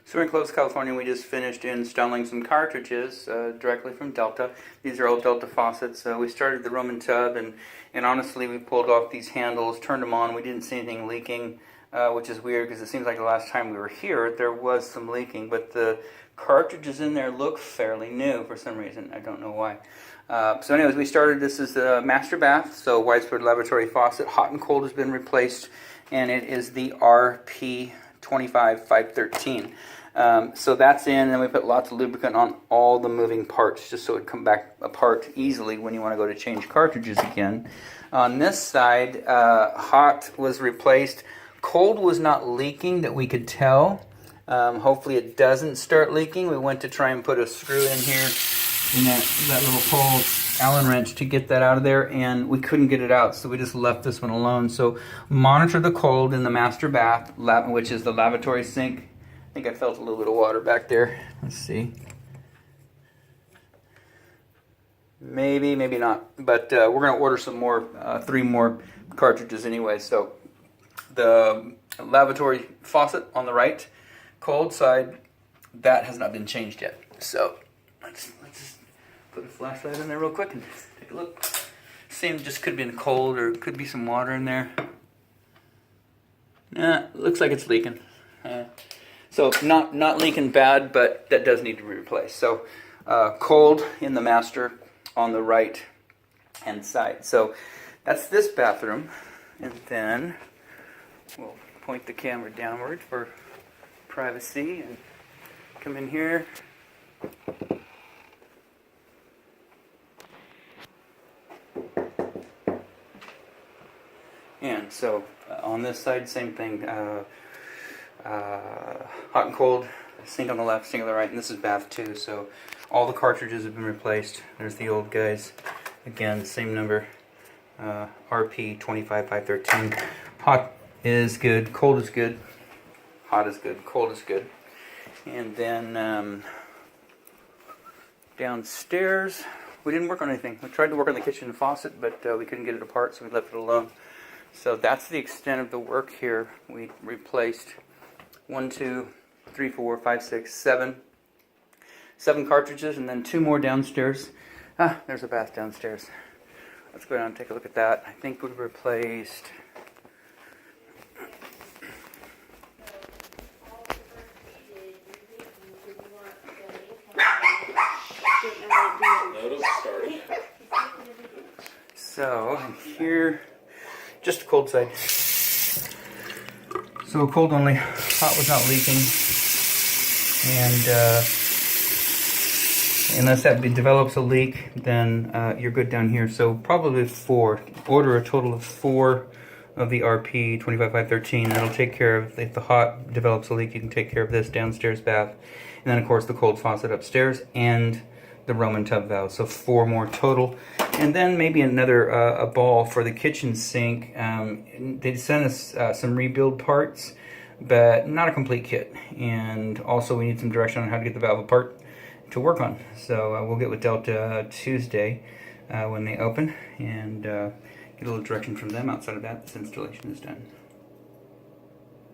So we're in Clovis, California. We just finished installing some cartridges directly from Delta. These are all Delta faucets. We started the Roman tub, and honestly, we pulled off these handles, turned them on. We didn't see anything leaking, which is weird because it seems like the last time we were here, there was some leaking. But the cartridges in there look fairly new for some reason. I don't know why. So anyways, we started. This is the master bath, so widespread lavatory faucet. Hot and cold has been replaced, and it is the RP 25513. So that's in, and then we put lots of lubricant on all the moving parts just so it would come back apart easily when you want to go to change cartridges again. On this side, hot was replaced. Cold was not leaking that we could tell. Hopefully it doesn't start leaking. We went to try and put a screw in here in that little pole Allen wrench to get that out of there, and we couldn't get it out, so we just left this one alone. So monitor the cold in the master bath, which is the lavatory sink. I think I felt a little bit of water back there. Let's see. Maybe, maybe not. But we're going to order some more, 3 more cartridges anyway. So the lavatory faucet on the right, cold side, that has not been changed yet. So let's put a flashlight in there real quick and take a look. Same, just could have been cold, or could be some water in there. Nah, looks like it's leaking. So not leaking bad, but that does need to be replaced. So cold in the master on the right hand side. So that's this bathroom, and then we'll point the camera downward for privacy and come in here. And so on this side, same thing. Hot and cold, sink on the left, sink on the right, and this is bath 2, so all the cartridges have been replaced. There's the old guys, again, same number, RP 25513. Hot is good, cold is good, hot is good, cold is good. And then downstairs, we didn't work on anything. We tried to work on the kitchen faucet, but we couldn't get it apart, so we left it alone. So that's the extent of the work here. We replaced 1, 2, 3, 4, 5, 6, 7 cartridges, and then 2 more downstairs. There's a bath downstairs. Let's go down and take a look at that. I think we replaced so here, just the cold side. So cold only, hot was not leaking, and unless that develops a leak, then you're good down here. So probably 4. Order a total of 4 of the RP 25513. That'll take care of, if the hot develops a leak, you can take care of this downstairs bath, and then of course the cold faucet upstairs and the Roman tub valve. So 4 more total. And then maybe another a ball for the kitchen sink. They sent us some rebuild parts, but not a complete kit. And also we need some direction on how to get the valve apart to work on. So we'll get with Delta Tuesday when they open, and get a little direction from them. Outside of that, this installation is done.